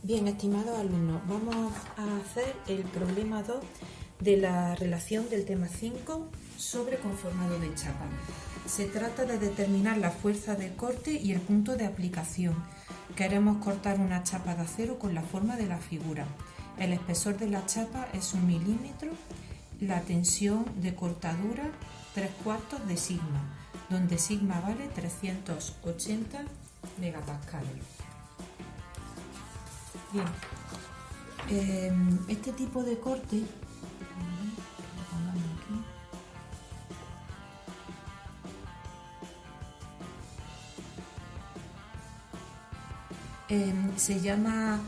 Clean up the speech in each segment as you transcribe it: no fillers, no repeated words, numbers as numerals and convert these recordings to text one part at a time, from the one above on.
Bien, estimados alumnos, vamos a hacer el problema 2 de la relación del tema 5 sobre conformado de chapa. Se trata de determinar la fuerza de corte y el punto de aplicación. Queremos cortar una chapa de acero con la forma de la figura. El espesor de la chapa es 1 milímetro, la tensión de cortadura 3/4 de sigma, donde sigma vale 380 megapascales. Bien, este tipo de corte se llama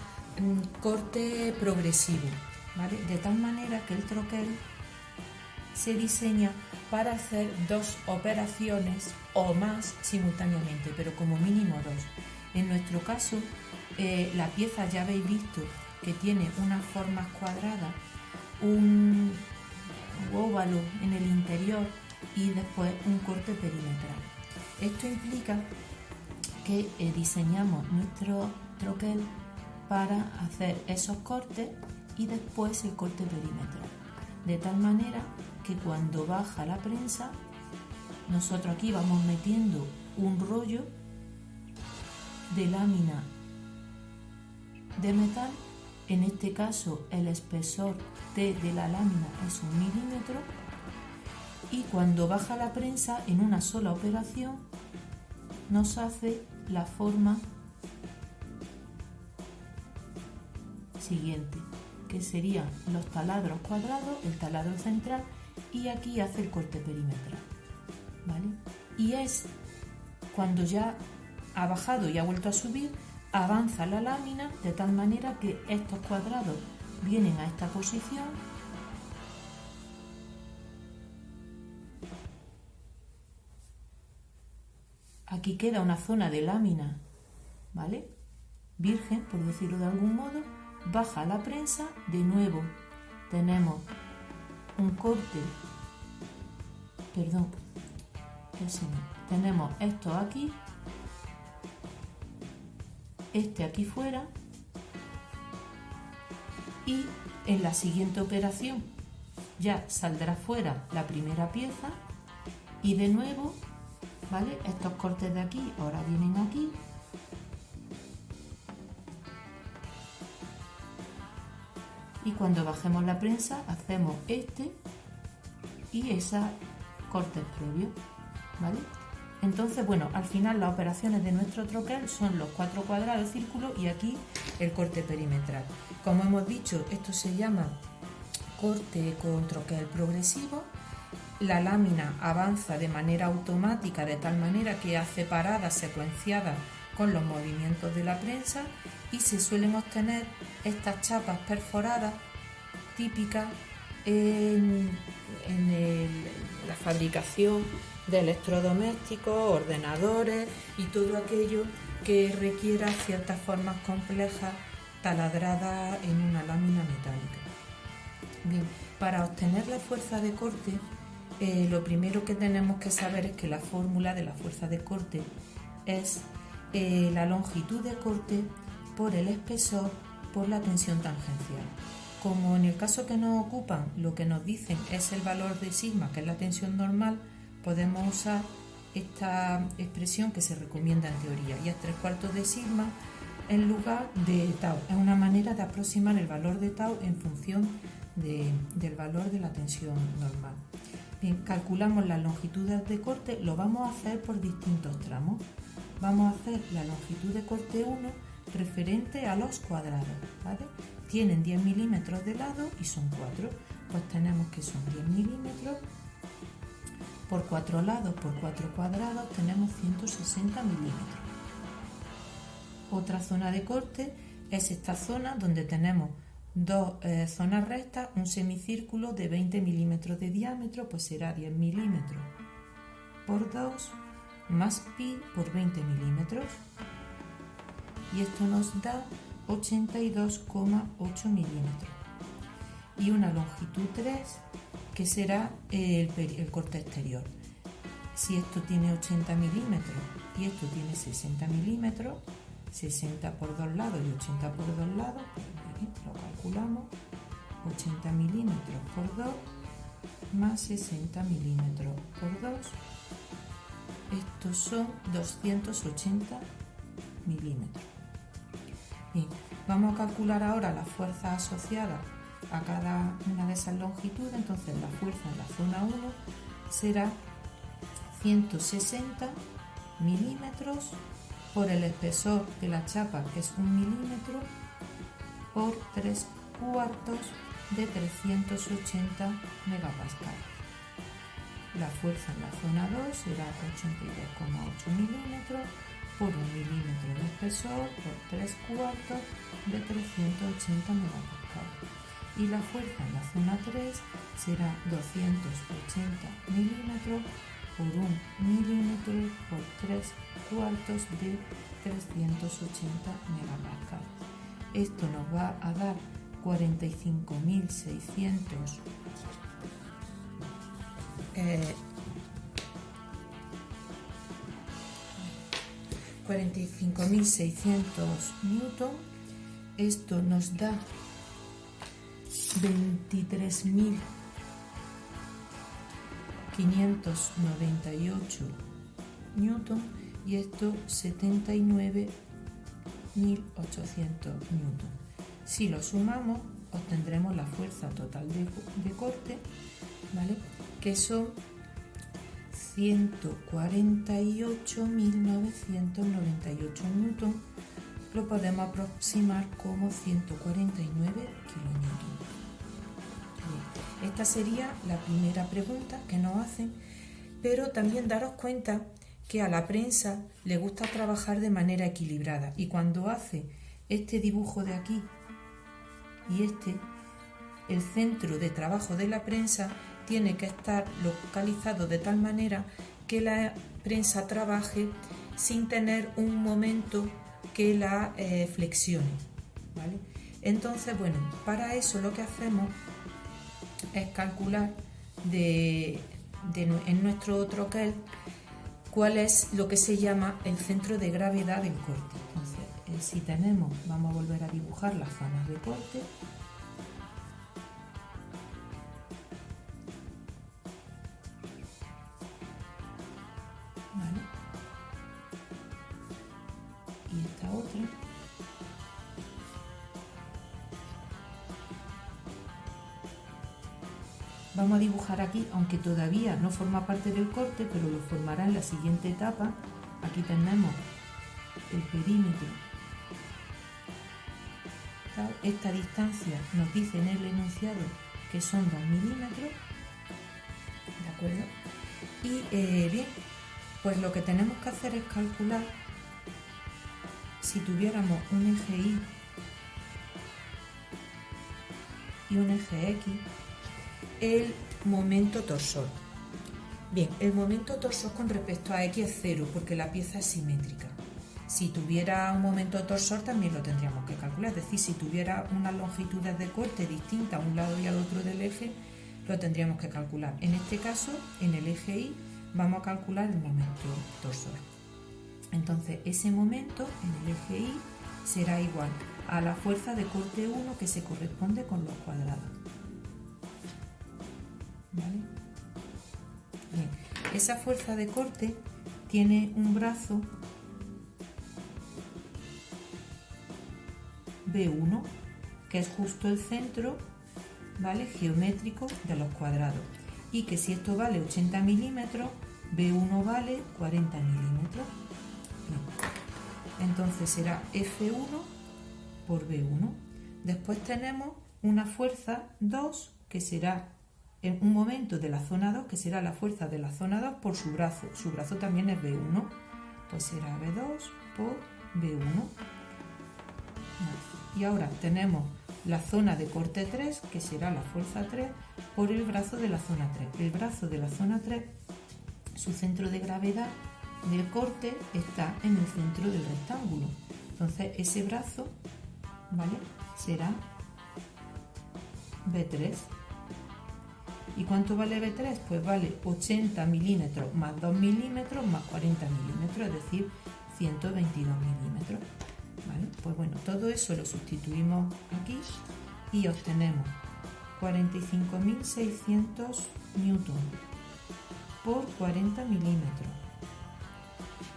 corte progresivo, ¿vale? De tal manera que el troquel se diseña para hacer 2 operaciones o más simultáneamente, pero como mínimo 2. En nuestro caso, la pieza ya habéis visto que tiene unas formas cuadradas, un óvalo en el interior y después un corte perimetral. Esto implica que diseñamos nuestro troquel para hacer esos cortes y después el corte perimetral, de tal manera que cuando baja la prensa, nosotros aquí vamos metiendo un rollo de lámina de metal. En este caso el espesor T de la lámina es 1 milímetro y cuando baja la prensa en una sola operación nos hace la forma siguiente, que serían los taladros cuadrados, el taladro central, y aquí hace el corte perimetral, ¿vale? Y es cuando ya ha bajado y ha vuelto a subir, avanza la lámina de tal manera que estos cuadrados vienen a esta posición aquí queda una zona de lámina, ¿vale? Virgen, por decirlo de algún modo. Baja la prensa, de nuevo tenemos un corte, perdón, tenemos esto aquí, este aquí fuera, y en la siguiente operación ya saldrá fuera la primera pieza y de nuevo, ¿vale? Estos cortes de aquí ahora vienen aquí y cuando bajemos la prensa hacemos este y esos cortes previos, ¿vale? Entonces, bueno, al final las operaciones de nuestro troquel son los 4 cuadrados de círculo y aquí el corte perimetral. Como hemos dicho, esto se llama corte con troquel progresivo. La lámina avanza de manera automática, de tal manera que hace paradas secuenciadas con los movimientos de la prensa y se suelen obtener estas chapas perforadas típicas en la fabricación de electrodomésticos, ordenadores y todo aquello que requiera ciertas formas complejas taladradas en una lámina metálica. Bien, para obtener la fuerza de corte, lo primero que tenemos que saber es que la fórmula de la fuerza de corte es la longitud de corte por el espesor por la tensión tangencial. Como en el caso que nos ocupan, lo que nos dicen es el valor de sigma, que es la tensión normal, podemos usar esta expresión que se recomienda en teoría, y es 3/4 de sigma en lugar de tau. Es una manera de aproximar el valor de tau en función del valor de la tensión normal. Bien, calculamos las longitudes de corte, lo vamos a hacer por distintos tramos. Vamos a hacer la longitud de corte 1 referente a los cuadrados, ¿vale? Tienen 10 milímetros de lado y son 4, pues tenemos que son 10 milímetros por 4 lados por 4 cuadrados, tenemos 160 milímetros. Otra zona de corte es esta zona donde tenemos 2 zonas rectas, un semicírculo de 20 milímetros de diámetro, pues será 10 milímetros por 2 más pi por 20 milímetros y esto nos da 82,8 milímetros y una longitud 3 que será el corte exterior. Si esto tiene 80 milímetros y esto tiene 60 milímetros, 60 por 2 lados y 80 por 2 lados, pues lo calculamos, 80 milímetros por 2 más 60 milímetros por 2, estos son 280 milímetros. Bien, vamos a calcular ahora las fuerzas asociadas a cada una de esas longitudes. Entonces la fuerza en la zona 1 será 160 milímetros por el espesor de la chapa, que es 1 milímetro, por 3/4 de 380 megapascales. La fuerza en la zona 2 será 82,8 milímetros por 1 milímetro de espesor por 3/4 de 380 megapascales. Y la fuerza en la zona 3 será 280 milímetros por 1 milímetro por 3/4 de 380 megapascales. Esto nos va a dar 45.600 newton. Esto nos da 23.598 newton y esto 79.800 newton. Si lo sumamos, obtendremos la fuerza total de corte, ¿vale? Que son 148.998 newton. Lo podemos aproximar como 149 kilonewton. Esta sería la primera pregunta que nos hacen, pero también daros cuenta que a la prensa le gusta trabajar de manera equilibrada, y cuando hace este dibujo de aquí y el centro de trabajo de la prensa tiene que estar localizado de tal manera que la prensa trabaje sin tener un momento que la flexione, ¿vale? Entonces, bueno, para eso lo que hacemos es calcular en nuestro troquel cuál es lo que se llama el centro de gravedad del corte. Entonces, si tenemos, vamos a volver a dibujar las zonas de corte. ¿Vale? Y esta otra. Vamos a dibujar aquí, aunque todavía no forma parte del corte, pero lo formará en la siguiente etapa. Aquí tenemos el perímetro. Esta distancia nos dice en el enunciado que son 2 milímetros. ¿De acuerdo? Y bien, pues lo que tenemos que hacer es calcular, si tuviéramos un eje Y y un eje X, el momento torsor. Bien, el momento torsor con respecto a X es 0 porque la pieza es simétrica. Si tuviera un momento torsor también lo tendríamos que calcular, es decir, si tuviera unas longitudes de corte distintas a un lado y al otro del eje, lo tendríamos que calcular. En este caso, en el eje Y, vamos a calcular el momento torsor. Entonces, ese momento en el eje Y será igual a la fuerza de corte 1 que se corresponde con los cuadrados. ¿Vale? Bien. Esa fuerza de corte tiene un brazo B1, que es justo el centro, ¿vale?, geométrico de los cuadrados, y que si esto vale 80 milímetros, B1 vale 40 milímetros. Bien. Entonces será F1 por B1. Después tenemos una fuerza 2, que será en un momento de la zona 2, que será la fuerza de la zona 2 por su brazo. Su brazo también es B1, pues será B2 por B1. Y ahora tenemos la zona de corte 3, que será la fuerza 3 por el brazo de la zona 3. El brazo de la zona 3, su centro de gravedad del corte está en el centro del rectángulo. Entonces ese brazo, ¿vale?, será B3. ¿Y cuánto vale B3? Pues vale 80 milímetros más 2 milímetros más 40 milímetros, es decir, 122 milímetros. ¿vale? Pues bueno, todo eso lo sustituimos aquí y obtenemos 45.600 newton por 40 milímetros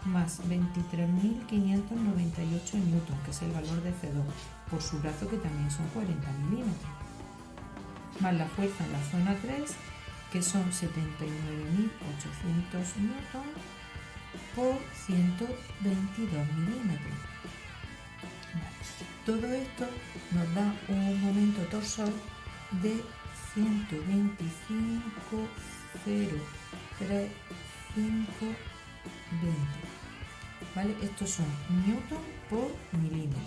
más 23.598 newton, que es el valor de F2, por su brazo, que también son 40 milímetros, más la fuerza en la zona 3, que son 79.800 newton por 122 milímetros. Todo esto nos da un momento torsor de 125,03520. ¿Vale? Estos son newton por milímetro.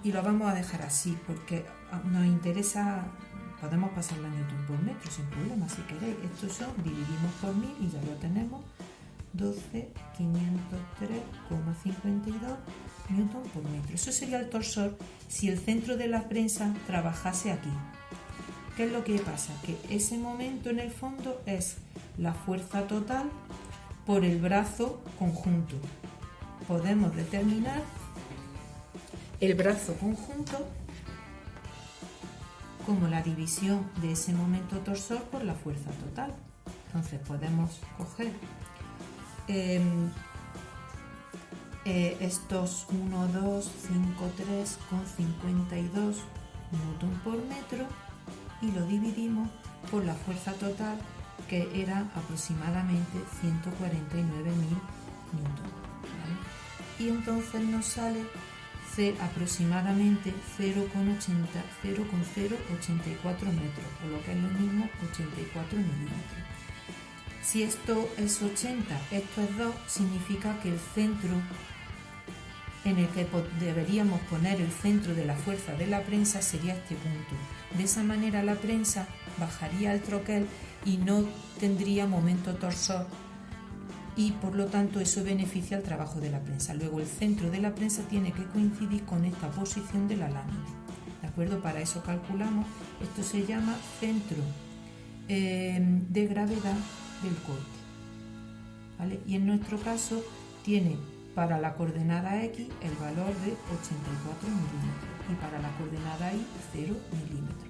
Y lo vamos a dejar así porque nos interesa, podemos pasar la newton por metro sin problema si queréis. Estos son, dividimos por 1000 y ya lo tenemos, 12.503,52 newton por metro. Eso sería el torsor si el centro de la prensa trabajase aquí. ¿Qué es lo que pasa? Que ese momento en el fondo es la fuerza total por el brazo conjunto. Podemos determinar el brazo conjunto como la división de ese momento torsor por la fuerza total. Entonces podemos coger estos 1, 2, 5, 3 con 52 newton por metro y lo dividimos por la fuerza total, que era aproximadamente 149.000 newton, ¿vale? Y entonces nos sale aproximadamente 0,084 metros, o lo que es lo mismo, 84 milímetros. Si esto es 80, esto es 2, significa que el centro en el que deberíamos poner el centro de la fuerza de la prensa sería este punto. De esa manera la prensa bajaría el troquel y no tendría momento torsor, y por lo tanto eso beneficia el trabajo de la prensa. Luego el centro de la prensa tiene que coincidir con esta posición de la lámina, ¿de acuerdo? Para eso calculamos, esto se llama centro de gravedad del corte, ¿vale? Y en nuestro caso tiene para la coordenada X el valor de 84 milímetros y para la coordenada Y 0 milímetros.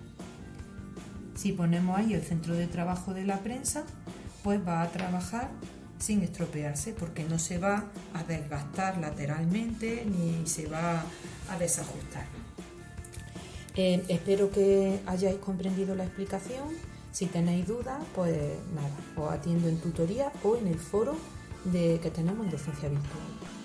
Si ponemos ahí el centro de trabajo de la prensa, pues va a trabajar sin estropearse, porque no se va a desgastar lateralmente ni se va a desajustar. Espero que hayáis comprendido la explicación. Si tenéis dudas, pues nada, os atiendo en tutoría o en el foro que tenemos en Docencia Virtual.